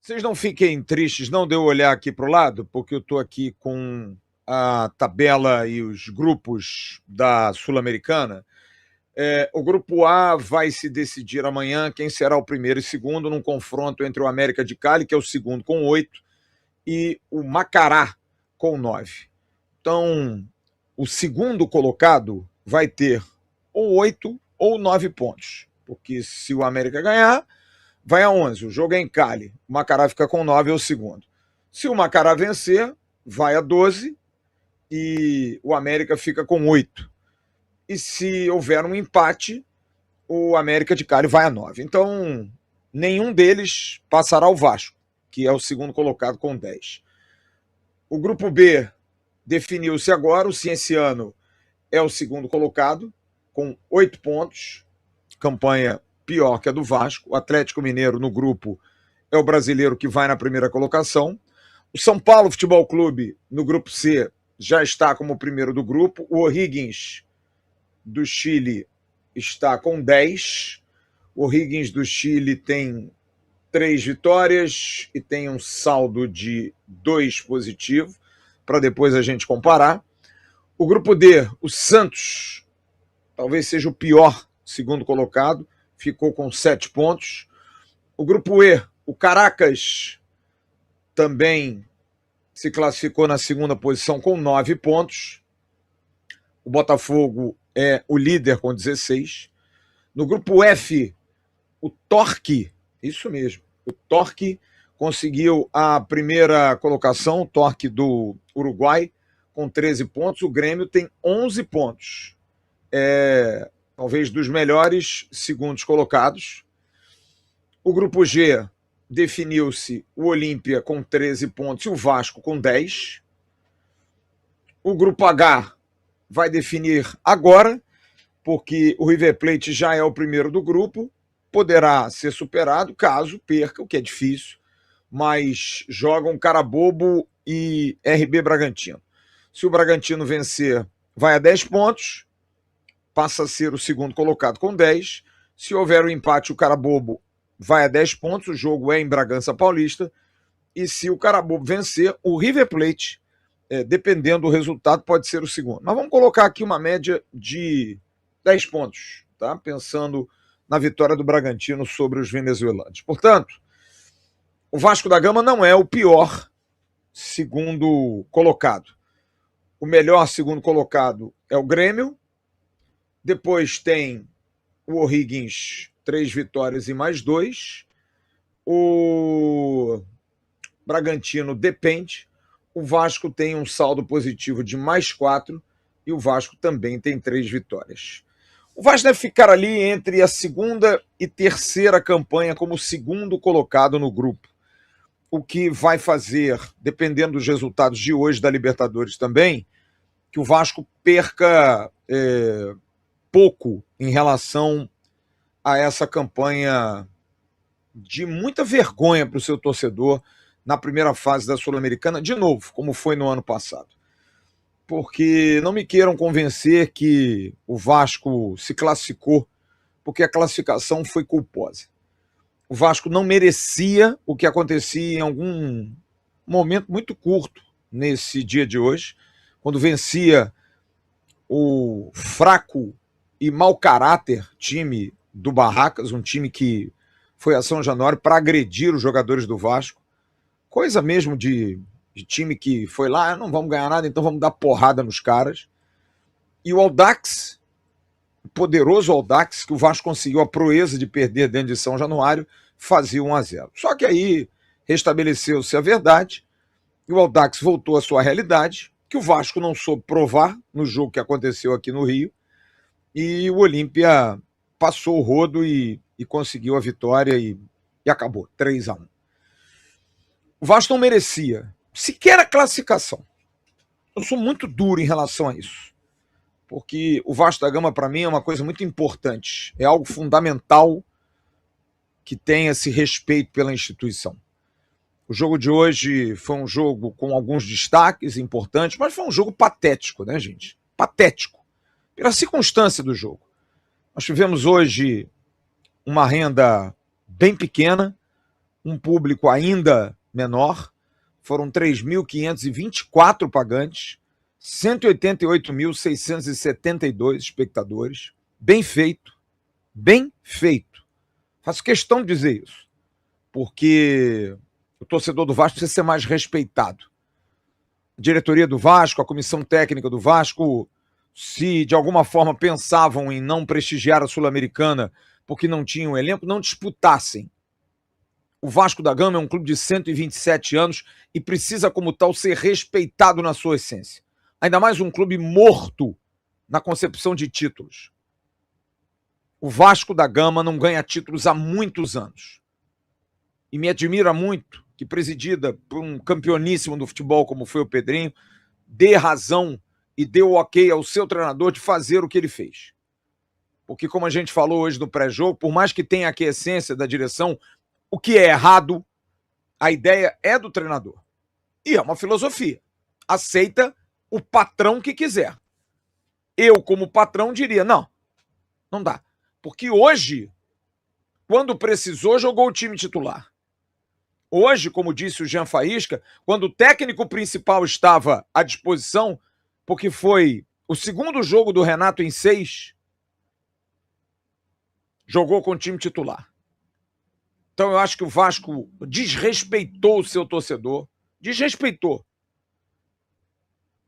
Vocês não fiquem tristes, não de eu olhar aqui para o lado, porque eu estou aqui com a tabela e os grupos da Sul-Americana. O grupo A vai se decidir amanhã quem será o primeiro e segundo num confronto entre o América de Cali, que é o segundo com 8, e o Macará com 9. Então, o segundo colocado vai ter ou 8 ou 9 pontos, porque se o América ganhar, vai a 11. O jogo é em Cali. O Macará fica com 9, é o segundo. Se o Macará vencer, vai a 12 e o América fica com 8. E se houver um empate, o América de Cali vai a 9. Então, nenhum deles passará o Vasco, que é o segundo colocado com 10. O grupo B definiu-se agora. O Cienciano é o segundo colocado, com 8 pontos. Campanha pior que a do Vasco. O Atlético Mineiro, no grupo, é o brasileiro que vai na primeira colocação. O São Paulo Futebol Clube, no grupo C, já está como primeiro do grupo. O O'Higgins, do Chile, está com 10. O O'Higgins do Chile tem 3 vitórias e tem um saldo de 2 positivo, para depois a gente comparar. O grupo D, o Santos, talvez seja o pior segundo colocado, ficou com 7 pontos. O grupo E, o Caracas, também se classificou na segunda posição com 9 pontos. O Botafogo é o líder com 16. No grupo F, o Torque, isso mesmo, o Torque conseguiu a primeira colocação, o Torque do Uruguai, com 13 pontos. O Grêmio tem 11 pontos. Talvez dos melhores segundos colocados. O grupo G definiu-se o Olímpia com 13 pontos e o Vasco com 10. O grupo H vai definir agora, porque o River Plate já é o primeiro do grupo, poderá ser superado caso perca, o que é difícil, mas jogam Carabobo e RB Bragantino. Se o Bragantino vencer, vai a 10 pontos, passa a ser o segundo colocado com 10. Se houver um empate, o Carabobo vai a 10 pontos, o jogo é em Bragança Paulista, e se o Carabobo vencer, o River Plate, dependendo do resultado, pode ser o segundo. Mas vamos colocar aqui uma média de 10 pontos, tá? Pensando na vitória do Bragantino sobre os venezuelanos. Portanto, o Vasco da Gama não é o pior segundo colocado. O melhor segundo colocado é o Grêmio. Depois tem o O'Higgins, 3 vitórias e mais 2. O Bragantino depende. O Vasco tem um saldo positivo de mais 4 e o Vasco também tem 3 vitórias. O Vasco deve ficar ali entre a segunda e terceira campanha como segundo colocado no grupo. O que vai fazer, dependendo dos resultados de hoje da Libertadores também, que o Vasco perca pouco em relação a essa campanha de muita vergonha para o seu torcedor na primeira fase da Sul-Americana, de novo, como foi no ano passado. Porque não me queiram convencer que o Vasco se classificou porque a classificação foi culposa. O Vasco não merecia o que acontecia em algum momento muito curto nesse dia de hoje, quando vencia o fraco e mau caráter time do Barracas, um time que foi a São Januário para agredir os jogadores do Vasco. Coisa mesmo de time que foi lá, não vamos ganhar nada, então vamos dar porrada nos caras. E o Audax, o poderoso Audax, que o Vasco conseguiu a proeza de perder dentro de São Januário, fazia 1-0. Só que aí restabeleceu-se a verdade, e o Audax voltou à sua realidade, que o Vasco não soube provar no jogo que aconteceu aqui no Rio, e o Olímpia passou o rodo e conseguiu a vitória e acabou, 3-1. O Vasco não merecia sequer a classificação. Eu sou muito duro em relação a isso, porque o Vasco da Gama, para mim, é uma coisa muito importante, é algo fundamental que tenha esse respeito pela instituição. O jogo de hoje foi um jogo com alguns destaques importantes, mas foi um jogo patético, né, gente? Patético, pela circunstância do jogo. Nós tivemos hoje uma renda bem pequena, um público ainda menor, foram 3.524 pagantes, 188.672 espectadores. Bem feito, bem feito. Faço questão de dizer isso, porque o torcedor do Vasco precisa ser mais respeitado. A diretoria do Vasco, a comissão técnica do Vasco, se de alguma forma pensavam em não prestigiar a Sul-Americana porque não tinham elenco, não disputassem. O Vasco da Gama é um clube de 127 anos e precisa, como tal, ser respeitado na sua essência. Ainda mais um clube morto na concepção de títulos. O Vasco da Gama não ganha títulos há muitos anos. E me admira muito que, presidida por um campeoníssimo do futebol como foi o Pedrinho, dê razão e dê o ok ao seu treinador de fazer o que ele fez. Porque, como a gente falou hoje no pré-jogo, por mais que tenha aqui a essência da direção, o que é errado, a ideia é do treinador. E é uma filosofia. Aceita o patrão que quiser. Eu, como patrão, diria, não dá. Porque hoje, quando precisou, jogou o time titular. Hoje, como disse o Jean Faísca, quando o técnico principal estava à disposição, porque foi o segundo jogo do Renato em 6, jogou com o time titular. Então eu acho que o Vasco desrespeitou o seu torcedor, desrespeitou,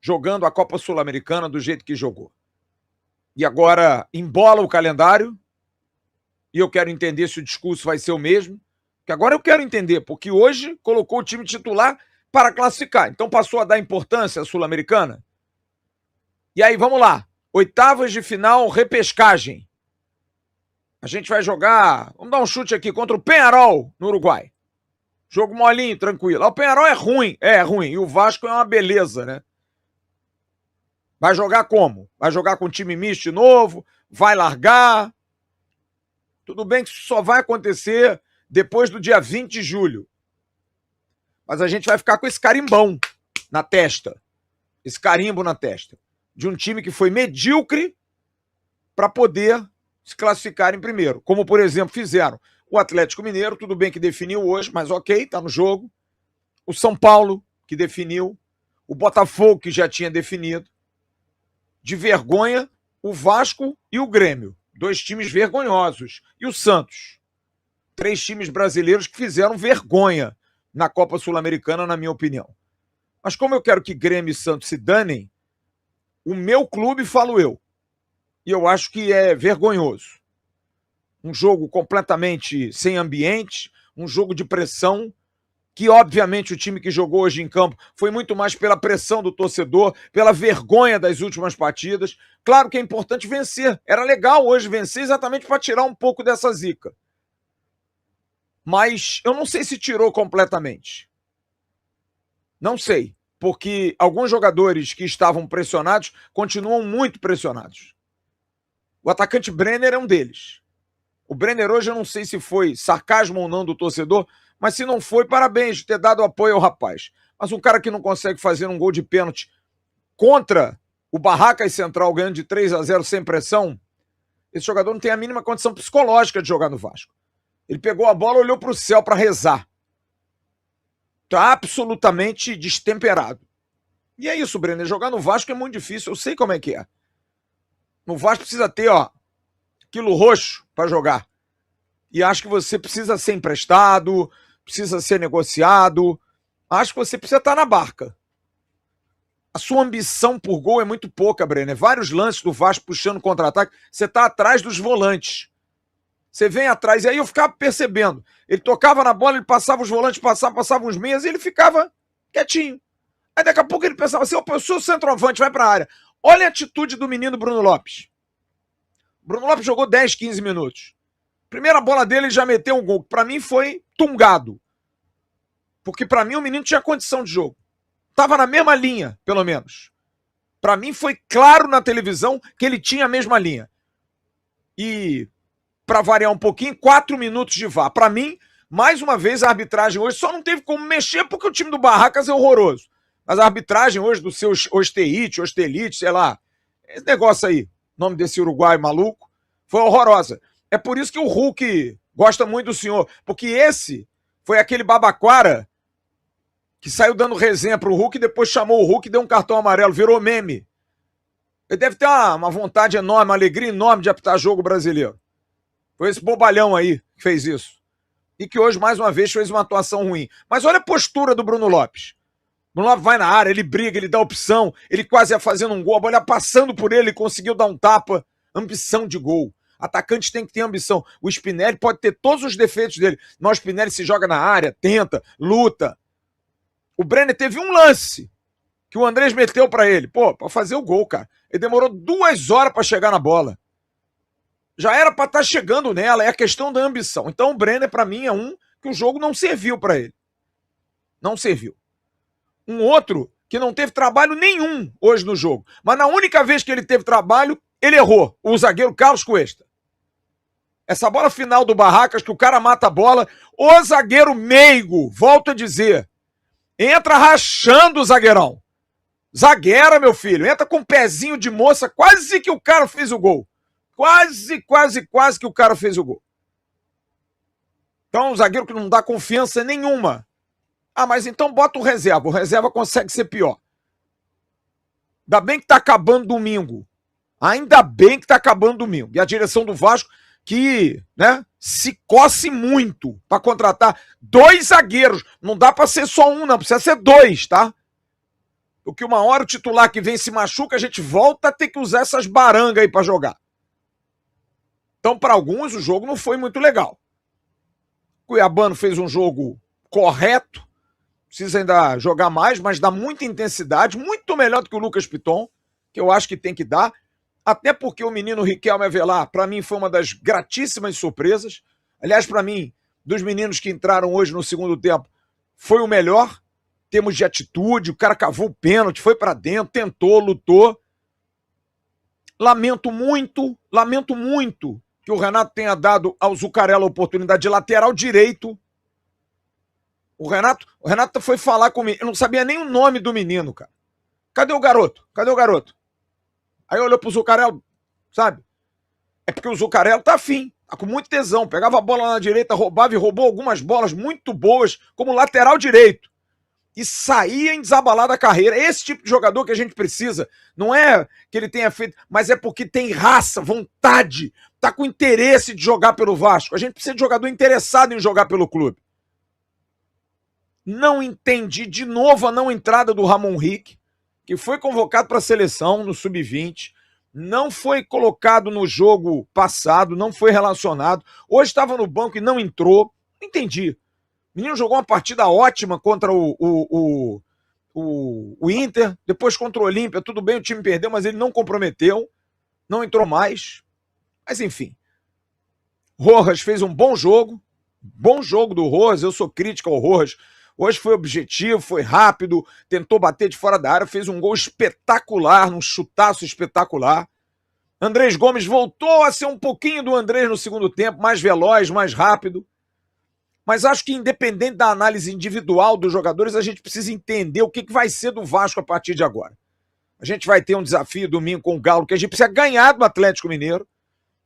jogando a Copa Sul-Americana do jeito que jogou. E agora embola o calendário, e eu quero entender se o discurso vai ser o mesmo, que agora eu quero entender, porque hoje colocou o time titular para classificar, então passou a dar importância à Sul-Americana. E aí, vamos lá, oitavas de final, repescagem. A gente vai jogar, vamos dar um chute aqui, contra o Peñarol, no Uruguai. Jogo molinho, tranquilo. O Peñarol é ruim, e o Vasco é uma beleza, né? Vai jogar como? Vai jogar com time misto de novo? Vai largar? Tudo bem que isso só vai acontecer depois do dia 20 de julho. Mas a gente vai ficar com esse carimbão na testa. Esse carimbo na testa. De um time que foi medíocre para poder se classificar em primeiro. Como, por exemplo, fizeram o Atlético Mineiro, tudo bem que definiu hoje, mas ok, tá no jogo. O São Paulo, que definiu. O Botafogo, que já tinha definido. De vergonha, o Vasco e o Grêmio. 2 times vergonhosos. E o Santos. 3 times brasileiros que fizeram vergonha na Copa Sul-Americana, na minha opinião. Mas como eu quero que Grêmio e Santos se danem, o meu clube falo eu. E eu acho que é vergonhoso. Um jogo completamente sem ambiente, um jogo de pressão, que obviamente o time que jogou hoje em campo foi muito mais pela pressão do torcedor, pela vergonha das últimas partidas. Claro que é importante vencer. Era legal hoje vencer exatamente para tirar um pouco dessa zica. Mas eu não sei se tirou completamente. Não sei, porque alguns jogadores que estavam pressionados continuam muito pressionados. O atacante Brenner é um deles. O Brenner hoje eu não sei se foi sarcasmo ou não do torcedor, mas se não foi, parabéns de ter dado apoio ao rapaz. Mas um cara que não consegue fazer um gol de pênalti contra o Barracas Central ganhando de 3-0 sem pressão, esse jogador não tem a mínima condição psicológica de jogar no Vasco. Ele pegou a bola, olhou para o céu para rezar. Está absolutamente destemperado. E é isso, Brenner. Jogar no Vasco é muito difícil. Eu sei como é que é. No Vasco precisa ter, quilo roxo para jogar. E acho que você precisa ser emprestado, precisa ser negociado. Acho que você precisa estar na barca. A sua ambição por gol é muito pouca, Brenner. Vários lances do Vasco puxando contra-ataque. Você está atrás dos volantes. Você vem atrás. E aí eu ficava percebendo. Ele tocava na bola, ele passava os volantes, passava uns meias e ele ficava quietinho. Aí daqui a pouco ele pensava assim, eu sou o centroavante, vai para a área. Olha a atitude do menino Bruno Lopes. Bruno Lopes jogou 10, 15 minutos. Primeira bola dele, ele já meteu um gol. Para mim foi tungado. Porque para mim o menino tinha condição de jogo. Tava na mesma linha, pelo menos. Para mim foi claro na televisão que ele tinha a mesma linha. E, para variar um pouquinho, 4 minutos de VAR. Para mim, mais uma vez, a arbitragem hoje só não teve como mexer porque o time do Barracas é horroroso. Mas a arbitragem hoje do seu Ostelite, sei lá, esse negócio aí, nome desse uruguaio maluco, foi horrorosa. É por isso que o Hulk gosta muito do senhor, porque esse Foi aquele Babaquara que saiu dando resenha pro Hulk, depois chamou o Hulk e deu um cartão amarelo, virou meme. Ele deve ter uma vontade enorme, uma alegria enorme de apitar jogo brasileiro. Foi esse bobalhão aí que fez isso. E que hoje, mais uma vez, fez uma atuação ruim. Mas olha a postura do Bruno Lopes. O Bruno Lopes vai na área, ele briga, ele dá opção, ele quase ia fazendo um gol, a bola passando por ele, conseguiu dar um tapa. Ambição de gol. Atacante tem que ter ambição. O Spinelli pode ter todos os defeitos dele, mas o Spinelli se joga na área, tenta, luta. O Brenner teve um lance que o Andrés meteu pra ele. Pô, pra fazer o gol, cara. Ele demorou 2 horas pra chegar na bola. Já era pra estar chegando nela, é a questão da ambição. Então o Brenner, pra mim, é um que o jogo não serviu pra ele. Não serviu. Um outro que não teve trabalho nenhum hoje no jogo. Mas na única vez que ele teve trabalho, ele errou. O zagueiro Carlos Cuesta. Essa bola final do Barracas, que o cara mata a bola, o zagueiro meigo, volto a dizer, entra rachando o zagueirão. Zagueira, meu filho, entra com um pezinho de moça, quase que o cara fez o gol. Quase que o cara fez o gol. Então, um zagueiro que não dá confiança nenhuma. Ah, mas então bota o reserva. O reserva consegue ser pior. Ainda bem que tá acabando domingo. Ainda bem que tá acabando domingo. E a direção do Vasco que, né, se coce muito para contratar 2 zagueiros. Não dá para ser só um, não. Precisa ser 2, tá? Porque uma hora o titular que vem se machuca, a gente volta a ter que usar essas barangas aí para jogar. Então, para alguns, o jogo não foi muito legal. O Cuiabano fez um jogo correto. Precisa ainda jogar mais, mas dá muita intensidade. Muito melhor do que o Lucas Piton, que eu acho que tem que dar. Até porque o menino Riquelme Avelar, para mim, foi uma das gratíssimas surpresas. Aliás, para mim, dos meninos que entraram hoje no segundo tempo, foi o melhor. Temos de atitude, o cara cavou o pênalti, foi para dentro, tentou, lutou. Lamento muito que o Renato tenha dado ao Zucarello a oportunidade de lateral direito. O Renato foi falar comigo, eu não sabia nem o nome do menino, cara. Cadê o garoto? Aí olhou pro Zucarello, sabe? É porque o Zucarello tá afim, tá com muito tesão. Pegava a bola na direita, roubava e roubou algumas bolas muito boas como lateral direito. E saía em desabalar da carreira. Esse tipo de jogador que a gente precisa. Não é que ele tenha feito, mas é porque tem raça, vontade, tá com interesse de jogar pelo Vasco. A gente precisa de jogador interessado em jogar pelo clube. Não entendi de novo a não entrada do Ramon Rick, que foi convocado para a seleção no Sub-20, não foi colocado no jogo passado, não foi relacionado. Hoje estava no banco e não entrou. Não entendi. O menino jogou uma partida ótima contra o Inter, depois contra o Olímpia, tudo bem, o time perdeu, mas ele não comprometeu, não entrou mais. Mas enfim, Rojas fez um bom jogo do Rojas, eu sou crítico ao Rojas. Hoje foi objetivo, foi rápido, tentou bater de fora da área, fez um gol espetacular, um chutaço espetacular. Andrés Gomes voltou a ser um pouquinho do Andrés no segundo tempo, mais veloz, mais rápido. Mas acho que independente da análise individual dos jogadores, a gente precisa entender o que vai ser do Vasco a partir de agora. A gente vai ter um desafio domingo com o Galo, que a gente precisa ganhar do Atlético Mineiro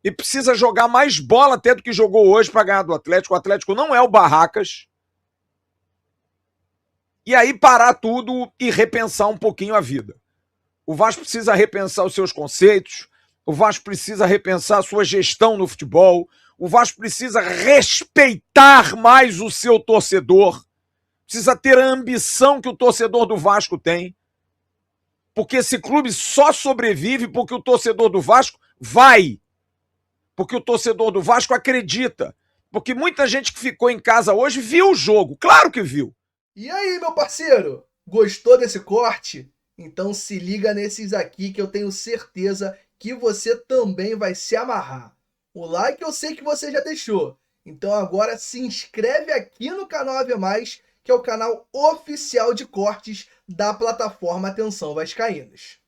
e precisa jogar mais bola até do que jogou hoje para ganhar do Atlético. O Atlético não é o Barracas. E aí parar tudo e repensar um pouquinho a vida. O Vasco precisa repensar os seus conceitos, o Vasco precisa repensar a sua gestão no futebol, o Vasco precisa respeitar mais o seu torcedor, precisa ter a ambição que o torcedor do Vasco tem, porque esse clube só sobrevive porque o torcedor do Vasco vai, porque o torcedor do Vasco acredita, porque muita gente que ficou em casa hoje viu o jogo, claro que viu. E aí, meu parceiro? Gostou desse corte? Então se liga nesses aqui que eu tenho certeza que você também vai se amarrar. O like eu sei que você já deixou. Então agora se inscreve aqui no canal AV+, que é o canal oficial de cortes da plataforma Atenção Vascaínos.